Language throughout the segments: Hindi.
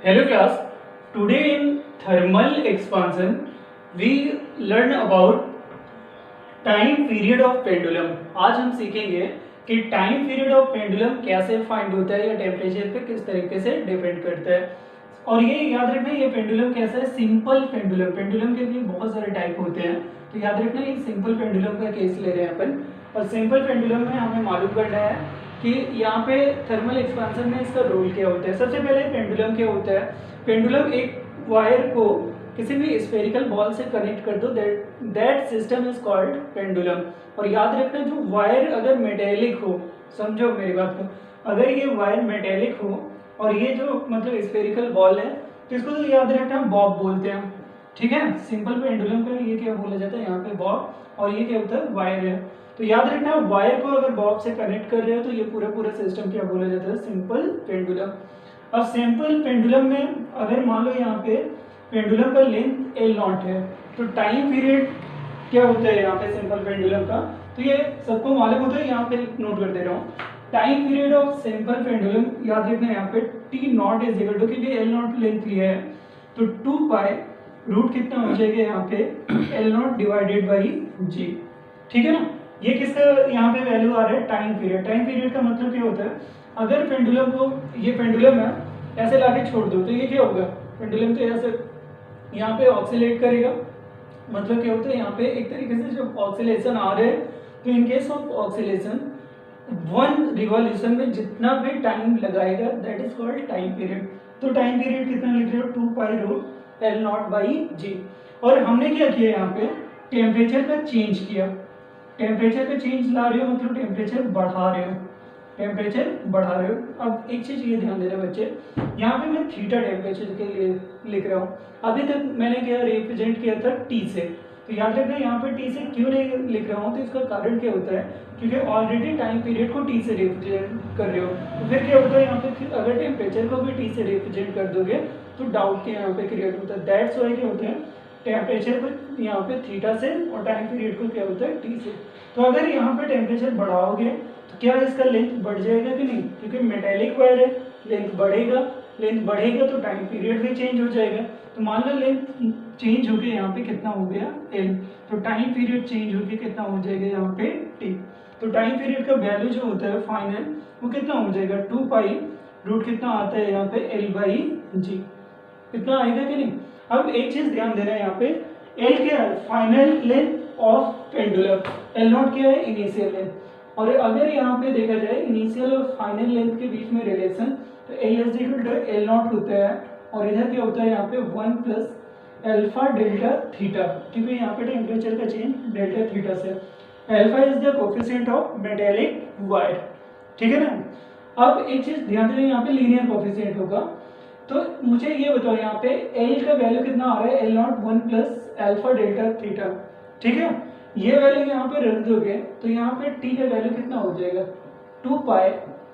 Hello class, today in thermal expansion we learn about time period of pendulum. आज हम सीखेंगे कि टाइम पीरियड ऑफ पेंडुलम कैसे फाइंड होता है या टेम्परेचर पे किस तरीके से डिपेंड करता है। और ये याद रखना, ये पेंडुलम कैसा है, सिंपल पेंडुलम। पेंडुलम के भी बहुत सारे टाइप होते हैं, तो याद रखना ये सिंपल पेंडुलम का केस ले रहे हैं अपन। और सिंपल पेंडुलम में हमें मालूम करना है कि यहाँ पे थर्मल एक्सपेंशन में इसका रोल क्या होता है। सबसे पहले पेंडुलम क्या होता है। पेंडुलम एक वायर को किसी भी स्फेरिकल बॉल से कनेक्ट कर दो, that system is called pendulum. और याद रखना, जो वायर अगर मेटेलिक हो, समझो मेरी बात को, अगर ये वायर मेटेलिक हो और ये जो मतलब स्फेरिकल बॉल है, तो इसको तो याद रखना बॉब बोलते हैं। ठीक है, सिंपल पेंडुलम का ये क्या बोला जाता है यहाँ पे, बॉब। और ये क्या होता है, वायर है। तो याद रखना, वायर को अगर बॉब से कनेक्ट कर रहे हो तो ये पूरा पूरा सिस्टम क्या बोला जाता है, सिंपल पेंडुलम। अब सिंपल पेंडुलम में अगर मान लो यहाँ पे पेंडुलम का लेंथ एल नॉट है, तो टाइम पीरियड क्या होता है यहाँ पे सिंपल पेंडुलम का, तो ये सबको मालूम होता है। यहाँ पे नोट कर दे रहा हूँ, time period of simple pendulum याद रखना यहाँ पे T not is equal to, क्योंकि एल नॉट लेंथ लिया है तो 2 पाई रूट कितना हो जाएगा यहाँ पे, एल नॉट डिवाइडेड बाई जी। ठीक है ना, ये किसका यहाँ पे वैल्यू आ रहा है, टाइम पीरियड। टाइम पीरियड का मतलब क्या होता है, अगर पेंडुलम को, ये पेंडुलम है, ऐसे लाके छोड़ दो तो ये क्या होगा, पेंडुलम तो ऐसे यहाँ पे ऑक्सीलेट करेगा। मतलब क्या होता है, यहाँ पे एक तरीके से जब ऑक्सीलेशन आ रहे हैं तो in case of oscillation one revolution में जितना भी टाइम लगाएगा that is called time period. तो टाइम पीरियड कितना लिख रहे हो, 2 pi root L naught by G. और हमने क्या किया यहाँ पे, टेम्परेचर का चेंज किया। टेम्परेचर का चेंज ला रहे हो मतलब टेम्परेचर बढ़ा रहे हो, टेम्परेचर बढ़ा रहे हो। अब एक चीज ये ध्यान देना बच्चे, यहाँ पे मैं थीटा टेम्परेचर के लिए लिख रहा हूँ। अभी तक मैंने क्या रिप्रेजेंट किया था, टी से। तो याद रखना यहाँ पे टी से क्यों नहीं लिख रहा हूँ, तो इसका कारण क्या होता है, क्योंकि ऑलरेडी टाइम पीरियड को टी से रिप्रेजेंट कर रहे हो। तो फिर क्या होता है यहाँ पे, अगर टेम्परेचर को भी टी से रिप्रेजेंट कर दोगे तो डाउट के यहाँ पे क्रिएट होता है। दैट्स वाई क्या होता है, टेम्परेचर को यहाँ पे थीटा से और टाइम पीरियड को क्या होता है, टी से। तो अगर यहाँ पे टेम्परेचर बढ़ाओगे तो क्या इसका लेंथ बढ़ जाएगा कि नहीं, क्योंकि मेटेलिक वायर है, लेंथ बढ़ेगा। लेंथ बढ़ेगा तो टाइम पीरियड भी चेंज हो जाएगा। तो मान लो लेंथ चेंज होके यहाँ पे कितना हो गया, एल, तो टाइम पीरियड चेंज होके कितना हो जाएगा यहाँ पे, टी। तो टाइम पीरियड का वैल्यू जो होता है फाइनल, वो कितना हो जाएगा, 2 पाई रूट कितना आता है यहाँ पे, एल बाई जी। कितना आएगा कि नहीं। अब एक चीज ध्यान देना है यहाँ पे, एल क्या है, final length of pendulum, L not क्या है, इनिशियल लेंथ। और अगर यहाँ पे देखा जाए इनिशियल और फाइनल लेंथ के बीच में रिलेशन, तो L is equal to L not होता है, और इधर क्या होता है यहाँ पे 1 प्लस एल्फा डेल्टा थीटा, क्योंकि यहाँ पे टेम्परेचर का चेंज डेल्टा थीटा से। Alpha is the coefficient of metallic wire. ठीक है ना। अब एक चीज ध्यान देना, यहाँ पे लीनियर कोफिशिएंट होगा। तो मुझे ये बताओ यहाँ पे एल का वैल्यू कितना आ रहा है, L not 1 plus alpha delta theta. ठीक है, ये वैल्यू यहाँ पे रख दोगे तो यहाँ पे टी का वैल्यू कितना हो जाएगा, 2 पाई,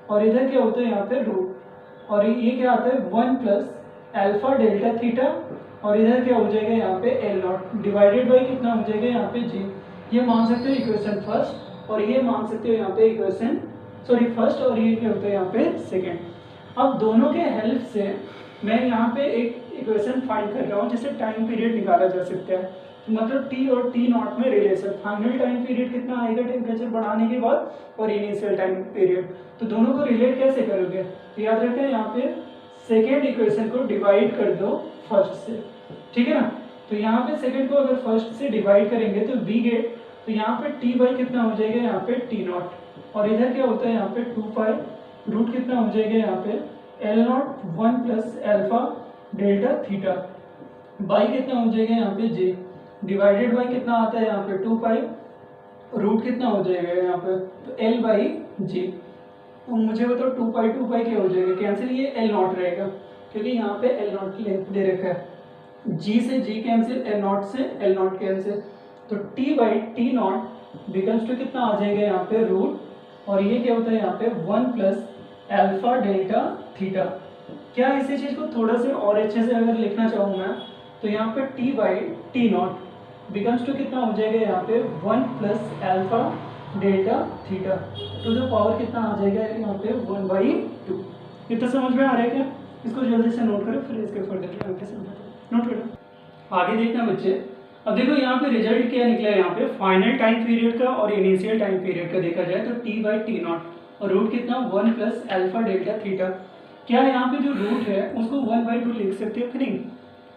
और इधर क्या होता है यहाँ पे रूट, और ये क्या आता है 1 प्लस एल्फा डेल्टा थीटा, और इधर क्या हो जाएगा यहाँ पे एल नॉट डिवाइडेड बाई कितना हो जाएगा यहाँ पे जी। ये मान सकते हो इक्वेशन फर्स्ट, और ये मान सकते हो यहाँ पे इक्वेशन फर्स्ट, और ये क्या होता है यहाँ पे सेकेंड। अब दोनों के हेल्प से मैं यहाँ पे एक इक्वेशन फाइंड कर रहा हूँ जिससे टाइम पीरियड निकाला जा सकता है। तो मतलब टी और टी नॉट में रिलेशन, फाइनल टाइम पीरियड कितना आएगा टेम्परेचर बढ़ाने के बाद, और इनिशियल टाइम पीरियड, तो दोनों को रिलेट कैसे करोगे। तो याद रखें यहाँ पे सेकेंड इक्वेशन को डिवाइड कर दो फर्स्ट से। ठीक है ना, तो यहाँ पे सेकेंड को अगर फर्स्ट से डिवाइड करेंगे तो वी गेट, तो यहाँ पे टी बाई कितना हो जाएगा यहाँ पे टी नॉट, और इधर क्या होता है यहाँ पे 2 पाई रूट कितना हो जाएगा यहाँ पे L not 1 plus alpha delta theta by कितना हो जाएगा यहाँ पे जे, डिवाइडेड बाई कितना आता है यहाँ पे 2 पाई रूट कितना हो जाएगा यहाँ पे, तो एल बाई जे। तो मुझे बताओ 2 पाई क्या हो जाएगा, कैंसिल, ये एल नॉट रहेगा क्योंकि यहाँ पे एल नॉट लेंथ दे रखा है। जी से जी कैंसिल, एल नॉट से एल नॉट कैंसिल, तो T by T not becomes to कितना आ जाएगा यहाँ पे रूट, और ये क्या होता है यहाँ पे 1 प्लस एल्फा डेल्टा थीटा। क्या इसी चीज को थोड़ा से और अच्छे से अगर लिखना चाहूँ मैं, तो यहाँ पे T by T not becomes to कितना हो जाएगा यहाँ पे 1 plus alpha delta theta to the power कितना आ जाएगा यहाँ पे 1/2। कितना समझ में आ रहा है क्या। इसको जल्दी से नोट करो, फिर इसके फर्दर यहाँ पे समझाते नोट करो। आगे देखना बच्चे, अब देखो यहाँ पे रिजल्ट क्या निकला है, यहाँ पे फाइनल टाइम पीरियड का और इनिशियल टाइम पीरियड का देखा जाए तो t बाई टी नॉट और रूट कितना 1 प्लस अल्फा डेल्टा थीटा। क्या यहाँ पे जो रूट है उसको 1/2 लिख सकते हो कि नहीं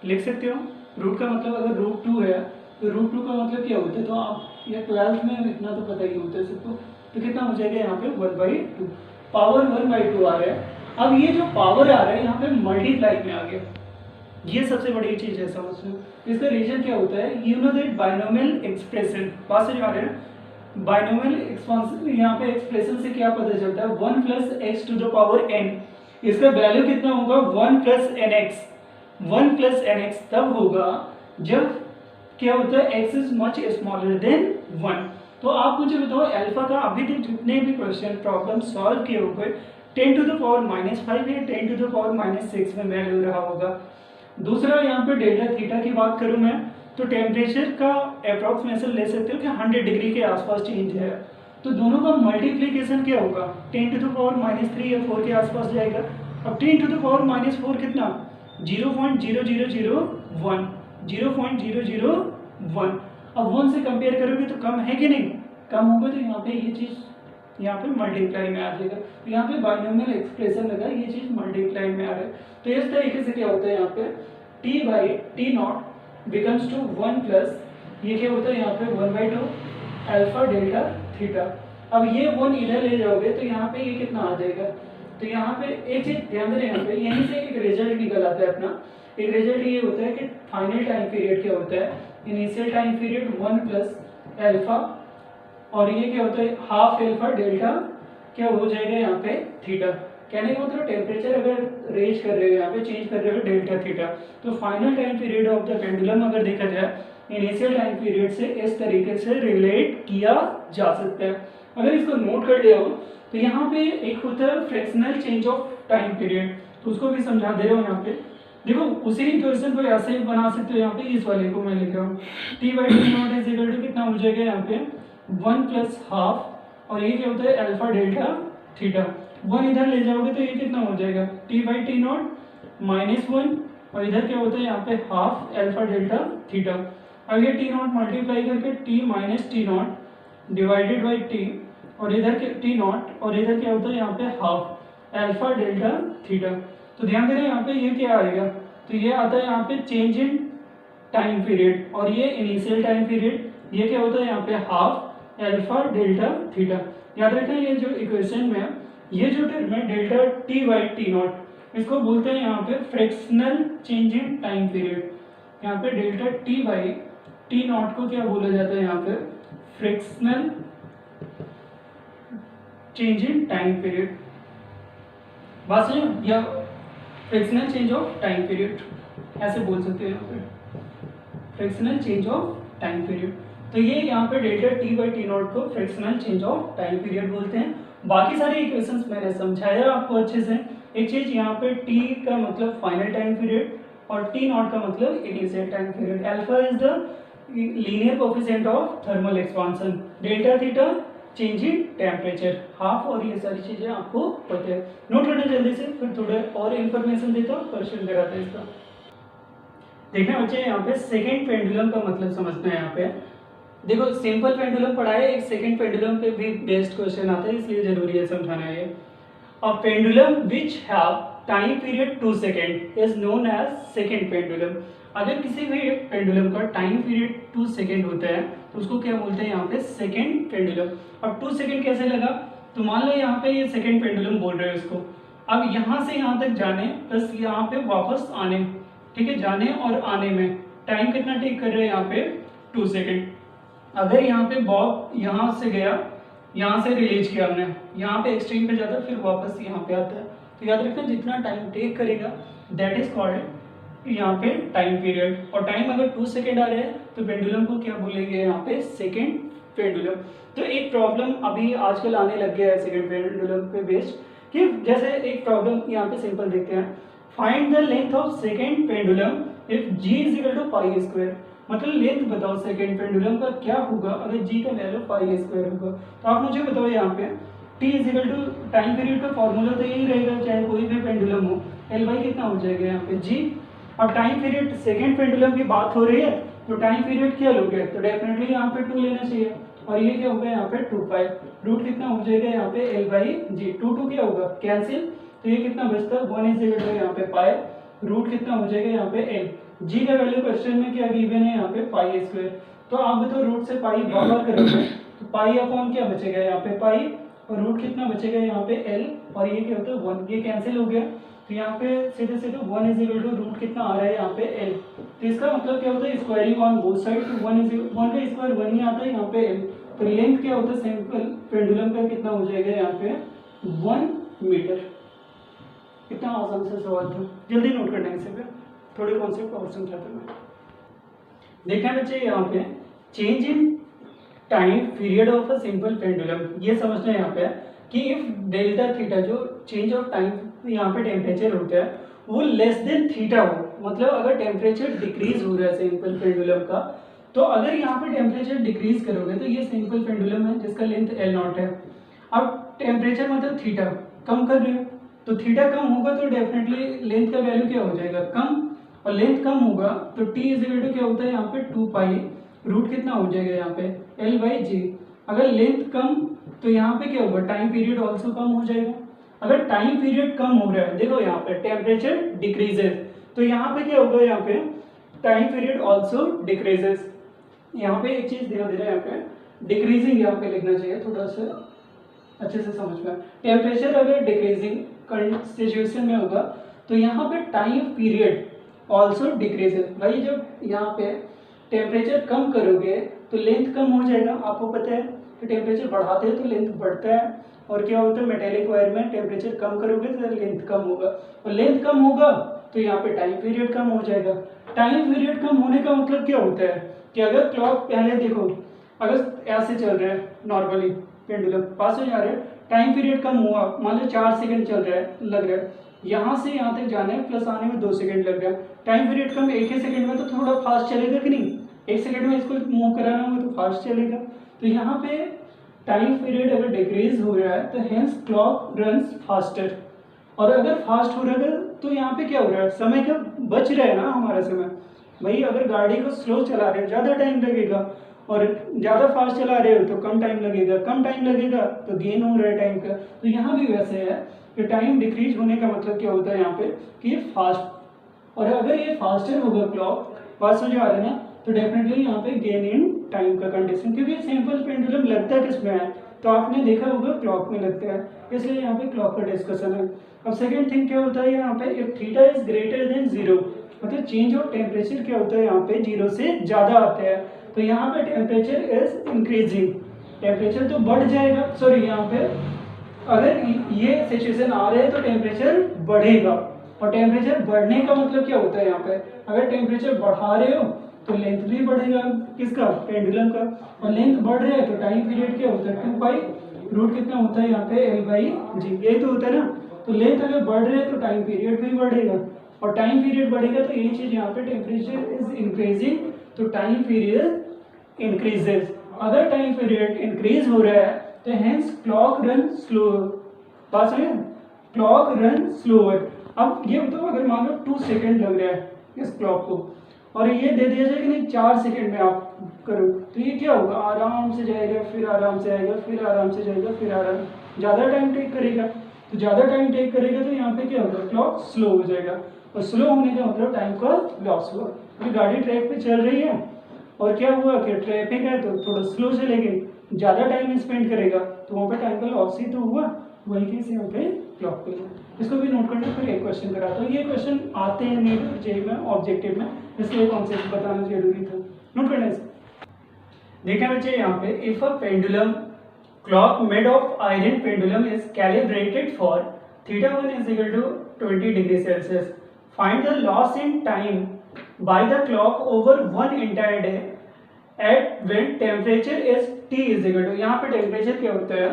लिख सकते हो? रूट का मतलब अगर रूट 2 है तो रूट 2 का मतलब क्या होता है, तो आप ये 12th में इतना तो पता ही होता है सबको, तो कितना हो जाएगा यहाँ पे 1/2, पावर 1/2 आ रहा है। अब ये जो पावर आ रहा है यहाँ पे मल्टीप्लाई में आ गया, ये सबसे बड़ी चीज है समझ लो। इसका रीजन क्या होता है, you know that binomial expression, बात समझ आ रहे हैं? बाइनोमियल एक्सपांशन यहाँ पे एक्सप्रेशन से क्या पता चलता है, 1 plus X to the power n, इसका वैल्यू कितना होगा 1 plus N X. 1 plus N X तब होगा जब क्या होता है x is much smaller than 1। तो आप मुझे बताओ अल्फा का अभी तक जितने भी क्वेश्चन प्रॉब्लम सॉल्व किए होंगे 10 टू द पावर -5 या 10 टू द पावर -6 में वैल्यू रहा होगा। दूसरा यहाँ पे डेल्टा थीटा की बात करूँ मैं तो टेम्परेचर का अप्रॉक्सीमेशन ले सकते हो कि 100 डिग्री के आसपास चेंज है, तो दोनों का मल्टीप्लीकेशन क्या होगा 10 टू द पावर -3 या 4 के आसपास जाएगा। अब 10 टू द पावर -4 कितना 0.0001, 0.001। अब 1 से कंपेयर करोगे तो कम है कि नहीं, कम होगा, तो यहाँ पे ये चीज़ यहाँ पे मल्टीप्लाई में आ जाएगा। तो यहाँ पे बाइनोमियल एक्सप्रेशन लगा, ये चीज़ मल्टीप्लाई में आ रहा है। तो इस तरीके से क्या होता है यहाँ पे t by T not becomes to 1 plus ये क्या होता है यहाँ पे 1/2 अल्फा डेल्टा थीटा। अब ये 1 इधर ले जाओगे तो यहाँ पे ये कितना आ जाएगा, तो यहाँ पे एक चीज ध्यान दें, यहाँ पे यहीं से एक रिजल्ट निकल आता है अपना। एक रिजल्ट ये होता है कि फाइनल टाइम पीरियड क्या होता है, initial time period 1 plus alpha और ये क्या होता है हाफ अल्फा डेल्टा क्या हो जाएगा यहाँ पे थीटा। कहने का मतलब टेम्परेचर अगर रेज कर रहे हो यहाँ पे चेंज कर रहे हो डेल्टा थीटा, तो final time period of the pendulum अगर देखा जाए इनिशियल टाइम पीरियड से इस तरीके से रिलेट किया जा सकता है। अगर इसको नोट कर लिया हो तो यहाँ पे एक होता है fractional change of time period, तो उसको भी समझा दे रहा हूँ यहाँ पे। देखो उसी क्वेश्चन को ऐसे ही बना सकते हो, यहाँ पे इस वाले को मैं लिख रहा हूँ t by T not is equal to कितना हो जाएगा यहाँ पे 1 प्लस हाफ और ये क्या होता है अल्फा डेल्टा थीटा। 1 इधर ले जाओगे तो ये कितना हो जाएगा t बाई टी नॉट -1 और इधर क्या होता है यहाँ पे हाफ अल्फा डेल्टा थीटा। अब ये टी नॉट मल्टीप्लाई करके t minus T not divided by T और इधर के टी नॉट और इधर क्या होता है यहाँ पे हाफ अल्फा डेल्टा थीटा। तो ध्यान देना यहाँ पे ये क्या आएगा, तो ये आता है यहाँ पे चेंज इन टाइम पीरियड और ये इनिशियल टाइम पीरियड, ये क्या होता है यहाँ पे हाफ अल्फा डेल्टा थीटा। याद रखना ये जो इक्वेशन में ये जो टर्म है delta T by T not इसको बोलते हैं यहाँ पे fractional change in time period. यहाँ पे delta T by T not को क्या बोला जाता है यहाँ पे fractional change in time period, बात समझो, या fractional change of time period ऐसे बोल सकते हैं यहाँ पे fractional change of time period. तो ये यहाँ पे delta T by T not को fractional change of time period बोलते हैं। बाकी सारे इक्वेशंस मैंने समझाया आपको अच्छे से। एक चीज यहाँ पे टी का मतलब फाइनल टाइम पीरियड और टी नॉट का मतलब initial time period. Alpha is the linear coefficient of thermal expansion, delta theta change in temperature half, और ये सारी चीजें आपको पता है। नोट करना जल्दी से, फिर थोड़ा और इन्फॉर्मेशन देता हूँ, क्वेश्चन कराते हैं इसका। देखना बच्चे यहाँ पे सेकेंड पेंडुलम का मतलब समझना है। यहाँ पे देखो सिंपल पेंडुलम पढ़ा है, एक सेकेंड पेंडुलम पे भी बेस्ट क्वेश्चन आता है, इसलिए जरूरी है समझाना है। A pendulum which have time period 2 second is known as second pendulum. अगर किसी भी पेंडुलम का टाइम पीरियड 2 सेकेंड होता है तो उसको क्या बोलते हैं यहाँ पे सेकेंड पेंडुलम। अब 2 सेकेंड कैसे लगा, तो मान लो यहाँ पे ये सेकेंड पेंडुलम बोल रहे हो इसको। अब यहाँ से यहाँ तक जाने प्लस यहाँ पे वापस आने, ठीक है, जाने और आने में टाइम कितना टेक कर रहे हैं यहाँ पे 2 सेकेंड। अगर यहाँ पे बॉब यहाँ से गया, यहाँ से रिलीज किया हमने, यहाँ पे एक्सट्रीम पे जाता है फिर वापस यहाँ पे आता है, तो याद रखना जितना टाइम टेक करेगा दैट इज कॉल्ड यहाँ पे टाइम पीरियड। और टाइम अगर 2 सेकेंड आ रहे हैं तो पेंडुलम को क्या बोलेंगे यहाँ पे सेकेंड पेंडुलम। तो एक प्रॉब्लम अभी आजकल आने लग गया है सेकेंड पेंडुलम पे बेस्ड, कि जैसे एक प्रॉब्लम यहाँ पे सिंपल देखते हैं, find the length of second pendulum if g is equal to pi square. मतलब लेंथ बताओ सेकेंड पेंडुलम का क्या होगा अगर g का वैल्यू पाई स्क्वायर होगा। तो आप मुझे बताओ यहाँ पे t is equal to time period का फॉर्मूला तो यही रहेगा चाहे कोई भी पेंडुलम हो, एल बाई कितना हो जाएगा यहाँ पे जी। अब टाइम पीरियड सेकेंड पेंडुलम की बात हो रही है तो टाइम पीरियड क्या लोगे, तो डेफिनेटली यहाँ पे 2 लेना चाहिए, और ये क्या होगा यहाँ पे 2 पाई, रूट कितना हो जाएगा यहाँ पे एल बाई जी। 2 क्या होगा कैंसिल, तो ये कितना बचता है 1 इज इक्वल टू यहाँ पे पाई, रूट कितना हो जाएगा यहाँ पे एल। जी का वैल्यू क्वेश्चन में क्या गिवन है यहाँ पे पाई स्क्वायर, तो आप तो रूट से पाई बाहर करोगे तो पाई अपॉन क्या बचेगा यहाँ पे पाई, और रूट कितना बचेगा यहाँ पे एल, और ये क्या होता है 1, ये कैंसिल हो गया, तो यहाँ पे सीधे सीधे 1 इज इक्वल टू रूट कितना आ रहा है यहाँ पे एल। तो इसका मतलब क्या होता है स्क्वायरिंग ऑन बोथ साइड, तो 1 का स्क्वायर 1 ही आता है यहाँ पे एल, तो लेंथ क्या होता है सिंपल पेंडुलम का कितना हो जाएगा यहाँ पे 1 मीटर। कितना आसान से सवाल था, जल्दी नोट करना है इसे पे, थोड़े कॉन्सेप्ट और समझाता हूँ। देखना बच्चे यहाँ पे change in time period of a simple pendulum, ये समझना है यहाँ पे कि इफ डेल्टा थीटा जो चेंज ऑफ टाइम यहाँ पे टेम्परेचर होता है वो लेस देन थीटा हो, मतलब अगर टेम्परेचर डिक्रीज हो रहा है सिंपल पेंडुलम का, तो अगर यहाँ पे टेम्परेचर डिक्रीज करोगे तो ये सिंपल पेंडुलम है जिसका लेंथ एल नॉट है। अब टेम्परेचर मतलब थीटा कम कर रहे हो, तो थीटा कम होगा तो डेफिनेटली लेंथ का वैल्यू क्या हो जाएगा कम, और लेंथ कम होगा तो टी इज इक्वल टू क्या होता है यहाँ पे 2 पाई, रूट कितना हो जाएगा यहाँ पे एल बाई जी। अगर लेंथ कम तो यहाँ पे क्या होगा टाइम पीरियड ऑल्सो कम हो जाएगा। अगर टाइम पीरियड कम हो रहा है, देखो यहाँ पे टेम्परेचर डिक्रीजेस, तो यहाँ पे क्या होगा यहाँ पे टाइम पीरियड ऑल्सो डिक्रीजेस। यहाँ पे एक चीज ध्यान देना है, यहाँ पे डिक्रीजिंग यहाँ पे लिखना चाहिए, थोड़ा सा अच्छे से समझ में। टेम्परेचर अगर डिक्रीजिंग सिचुएशन में होगा तो यहाँ पे टाइम पीरियड ऑल्सो डिक्रीजेस। भाई जब यहाँ पे टेम्परेचर कम करोगे तो लेंथ कम हो जाएगा, आपको पता है कि टेम्परेचर बढ़ाते हैं तो लेंथ बढ़ता है, और क्या होता है मेटेलिक वायर में टेम्परेचर कम करोगे तो लेंथ कम होगा, और लेंथ कम होगा तो यहाँ पे टाइम पीरियड कम हो जाएगा। टाइम पीरियड कम होने का मतलब क्या होता है कि अगर क्लॉक पहले देखो अगर ऐसे चल रहा है नॉर्मली पेंडुलम पास हो जा रहा है, टाइम पीरियड कम हुआ, मान लो 4 सेकंड चल रहा है लग रहा है, यहाँ से यहाँ तक जाने में प्लस आने में 2 सेकंड लग रहा है, टाइम पीरियड कम 1 ही सेकंड में तो थोड़ा फास्ट चलेगा कि नहीं, 1 सेकंड में इसको मूव कराना होगा तो फास्ट चलेगा। तो यहाँ पे टाइम पीरियड अगर डिक्रीज हो रहा है तो हेंस क्लॉक रन्स फास्टर, और अगर फास्ट हो रहा है तो यहाँ पे क्या हो रहा है समय का बच रहा है ना हमारा समय। भाई अगर गाड़ी को स्लो चला रहे हो ज़्यादा टाइम लगेगा, और ज़्यादा फास्ट चला रहे हो तो कम टाइम लगेगा, कम टाइम लगेगा तो गेन हो रहा है टाइम का। तो यहाँ भी वैसे है कि टाइम डिक्रीज होने का मतलब क्या होता है यहाँ पे कि ये फास्ट, और अगर ये फास्टर होगा क्लॉक फास्ट हो जा रहा है ना तो डेफिनेटली यहाँ पे गेन इन टाइम का कंडीशन, क्योंकि सिंपल पेंडुलम लगता है किसमें है तो आपने देखा होगा क्लॉक में लगता है, इसलिए यहाँ पे क्लॉक का डिस्कशन है। अब सेकेंड थिंग क्या होता है यहाँ पे if theta is greater than 0, मतलब चेंज ऑफ टेम्परेचर क्या होता है यहाँ पे 0 से ज़्यादा आता है, तो यहाँ पे टेम्परेचर इज इंक्रीजिंग, टेम्परेचर तो बढ़ जाएगा, सॉरी यहाँ पे अगर ये सिचुएशन आ रहे हैं तो टेम्परेचर बढ़ेगा, और टेम्परेचर बढ़ने का मतलब क्या होता है यहाँ पे अगर टेम्परेचर बढ़ा रहे हो तो लेंथ भी बढ़ेगा किसका पेंडुलम का, और लेंथ बढ़ रहा है तो टाइम पीरियड क्या होता है 2 पाई, रूट कितना होता है यहाँ पे एल बाई जी, यही तो होता है ना। तो लेंथ अगर बढ़ रहा है तो टाइम पीरियड भी बढ़ेगा, और टाइम पीरियड बढ़ेगा तो यही चीज यहाँ पे टेम्परेचर इज इंक्रीजिंग तो टाइम पीरियड इंक्रीजेस। अगर टाइम पीरियड इंक्रीज हो रहा है तो हेंस क्लॉक रन स्लो, पास है क्लॉक रन स्लोअर। अब ये बताओ अगर मान लो 2 सेकेंड लग रहा है इस क्लॉक को, और ये दे दिया जाए कि नहीं 4 सेकेंड में आप करो, तो ये क्या होगा आराम से जाएगा, फिर आराम से आएगा, फिर आराम से जाएगा, फिर आराम, ज़्यादा टाइम टेक करेगा, तो ज़्यादा टाइम टेक करेगा तो यहाँ पे क्या होगा क्लॉक स्लो हो जाएगा, और स्लो होने का मतलब टाइम का लॉस हुआ। अभी गाड़ी ट्रैक पे चल रही है और क्या हुआ कि ट्रैफिक है तो थोड़ा स्लो चलेगी, ज़्यादा टाइम स्पेंड करेगा तो वहाँ पे टाइम का लॉस ही तो हुआ, वही केस यहाँ पे क्लॉक पे हुआ। इसको भी नोट करना, फिर एक क्वेश्चन कराता हूँ, ये क्वेश्चन आते हैं नेट जेई में ऑब्जेक्टिव में, इसलिए कॉन्सेप्ट बताना जरूरी था, नोट करना इसको। देखा बच्चे यहाँ पे if a pendulum clock made of iron pendulum is calibrated for theta 1 is equal to 20 degree Celsius. Find the loss in time by the clock over one entire day at when temperature is T is equal to, यहाँ पे टेम्परेचर क्या होता है,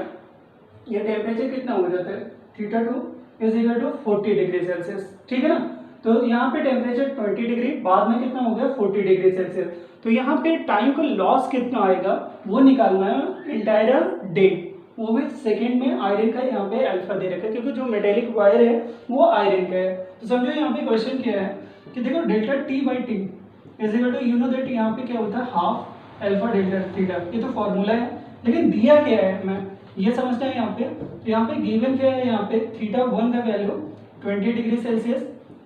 ये टेम्परेचर कितना हो जाता है theta 2 is equal to 40 degree Celsius, ठीक है ना। तो यहाँ पे टेम्परेचर 20 डिग्री, बाद में कितना हो गया 40 डिग्री सेल्सियस, तो यहाँ पे टाइम का लॉस कितना आएगा वो निकालना है इंटायर डे, वो भी सेकेंड में आयरन का यहाँ पे अल्फा दे रखा है, क्योंकि जो मेटेलिक वायर है वो आयरन का है। तो समझो यहाँ पे क्वेश्चन क्या है कि देखो delta T by T is equal to, you know that यहाँ पे क्या होता है हाफ अल्फा डेल्टा थीटा, ये तो फॉर्मूला है, लेकिन दिया क्या है मैं ये समझना है यहाँ पे। तो यहाँ पे गिवन क्या है, यहाँ पे थीटा 1 का value 20 degree Celsius,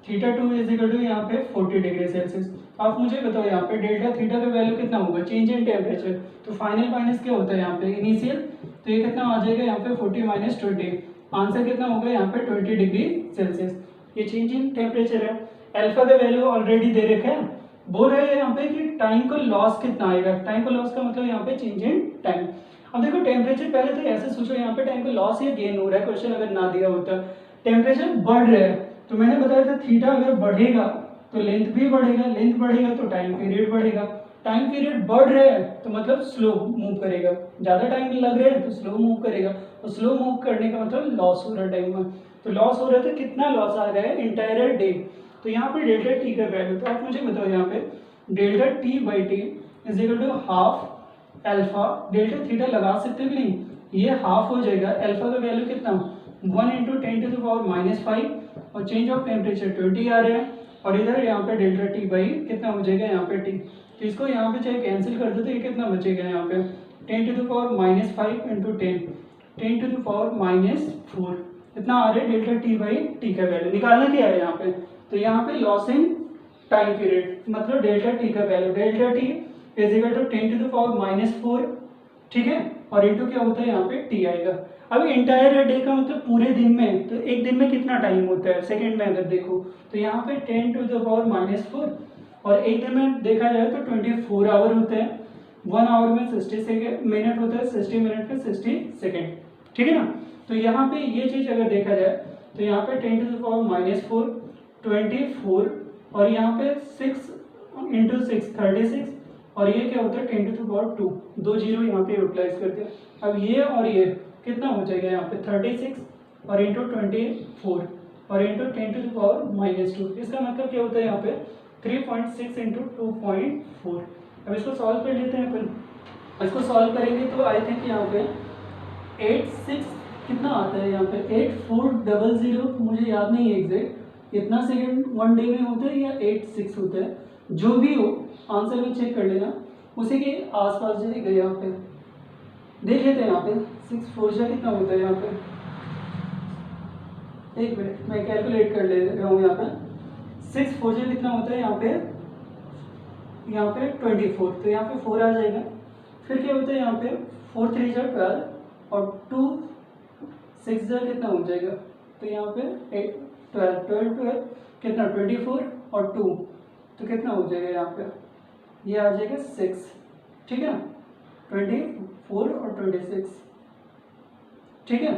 theta 2 is equal to यहाँ पे 40 डिग्री सेल्सियस। आप मुझे बताओ यहाँ पे डेल्टा थीटा का वैल्यू कितना होगा, चेंज इन टेम्परेचर। तो फाइनल माइनस क्या होता है यहाँ पे इनिशियल, तो ये कितना आ जाएगा यहाँ पे 40 माइनस 20, आंसर कितना होगा यहाँ पे 20 डिग्री सेल्सियस। ये चेंज इन टेम्परेचर है। अल्फा का वैल्यू ऑलरेडी दे रखा है, बोल रहे हैं यहाँ पे कि टाइम का लॉस कितना आएगा। टाइम का लॉस का मतलब यहाँ पे चेंज इन टाइम। अब देखो टेम्परेचर पहले तो ऐसे सोचो यहाँ पे टाइम का लॉस या गेन हो रहा है, क्वेश्चन अगर ना दिया होता। टेम्परेचर बढ़ रहा है तो मैंने बताया था थीटा अगर बढ़ेगा तो लेंथ भी बढ़ेगा, लेंथ बढ़ेगा तो टाइम पीरियड बढ़ेगा, टाइम पीरियड बढ़ रहा है तो मतलब स्लो मूव करेगा, ज्यादा टाइम लग रहा है तो स्लो मूव करेगा, और स्लो मूव करने का मतलब लॉस हो रहा है टाइम में। तो लॉस हो रहा है तो कितना लॉस आ रहा है इंटायर डे। तो यहाँ पे डेल्टा टी का वैल्यू, तो आप मुझे बताओ यहाँ पे delta T by T is equal to half alpha delta theta लगा सकते हो कि नहीं, ये हाफ हो जाएगा। अल्फा का वैल्यू कितना 1 into 10 to the power minus 5 और चेंज ऑफ टेम्परेचर 20 आ रहा है, और इधर यहाँ पे डेल्टा टी बाई कितना हो जाएगा यहाँ पे टी। तो इसको यहाँ पे चाहे कैंसिल कर दो तो ये कितना बचेगा यहाँ पे 10 to the power minus 5 into 10 to the power minus 4, इतना आ रहा है डेल्टा टी बाई टी का वैल्यू। निकालना क्या है यहाँ पे, तो यहाँ पे लॉस इन टाइम पीरियड मतलब डेल्टा टी का value, delta T is equal to 10 to the power minus 4, ठीक है, और इंटू क्या होता है यहाँ पे टी आएगा। अब इंटायर डे का मतलब पूरे दिन में, तो एक दिन में कितना टाइम होता है सेकंड में अगर देखो तो यहाँ पे 10 टू द पावर माइनस 4, और एक दिन में देखा जाए तो 24 आवर होते हैं, 1 आवर में 60 मिनट होता है, 60 मिनट में 60 सेकेंड, ठीक है ना। तो यहाँ पे ये चीज अगर देखा जाए तो यहाँ पे 10 टू द पावर माइनस 4 24, और यहाँ पे 6 इंटू 6 36, और ये क्या होता है 10 टू द पावर 2, 2 जीरो यहाँ पे यूटिलाइज करते हैं। अब ये और ये कितना हो जाएगा यहाँ पे 36 और इंटू 24 और into 10 to the power minus 2, इसका मतलब क्या होता है यहाँ पे 3.6 इंटू 2.4। अब इसको सॉल्व कर लेते हैं अपन। इसको सॉल्व करेंगे तो आई थिंक यहाँ पे 86 कितना आता है यहाँ पे 8400, मुझे याद नहीं है एग्जैक्ट इतना सेकंड 1 डे में होता है या 86 होता है, जो भी हो आंसर में चेक कर लेना, उसी के आसपास जाएगा। यहाँ पे देख लेते हैं यहाँ पे 6 4 कितना होता है यहाँ पे, एक मिनट मैं कैलकुलेट कर ले रहा हूँ। यहाँ पे 6 4 कितना होता है यहाँ पे 24, तो यहाँ पे 4 आ जाएगा। फिर क्या होता है यहाँ पे 4 3 12 और 2 6 कितना हो जाएगा, तो यहाँ पे 12 कितना 24 और 2 तो कितना हो जाएगा यहाँ पे, ये आ जाएगा 6, ठीक है, 24 और 26, ठीक है।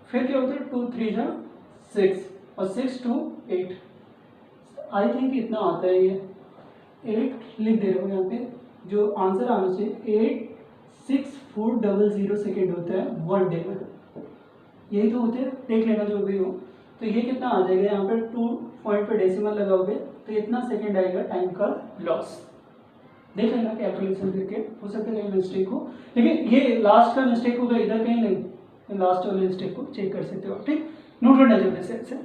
फिर क्या होता है 2 3 6 और 6 2 8, आई थिंक इतना आता है, ये 8 लिख दे रहा हूँ यहाँ पे, जो आंसर आना चाहिए 86400 सेकेंड होता है 1 डे में, यही तो होते हैं, देख लेना जो भी हो। तो ये कितना आ जाएगा यहाँ पे 2 पॉइंट पे डेसिमल लगाओगे तो इतना सेकेंड आएगा टाइम का लॉस। देख लेना कैलकुलेशन करके, हो सकता है कहीं मिस्टेक हो, लेकिन ये लास्ट का मिस्टेक होगा, इधर कहीं नहीं, लास्ट वाले मिस्टेक को चेक कर सकते हो, ठीक। नोट करना जल्दी से।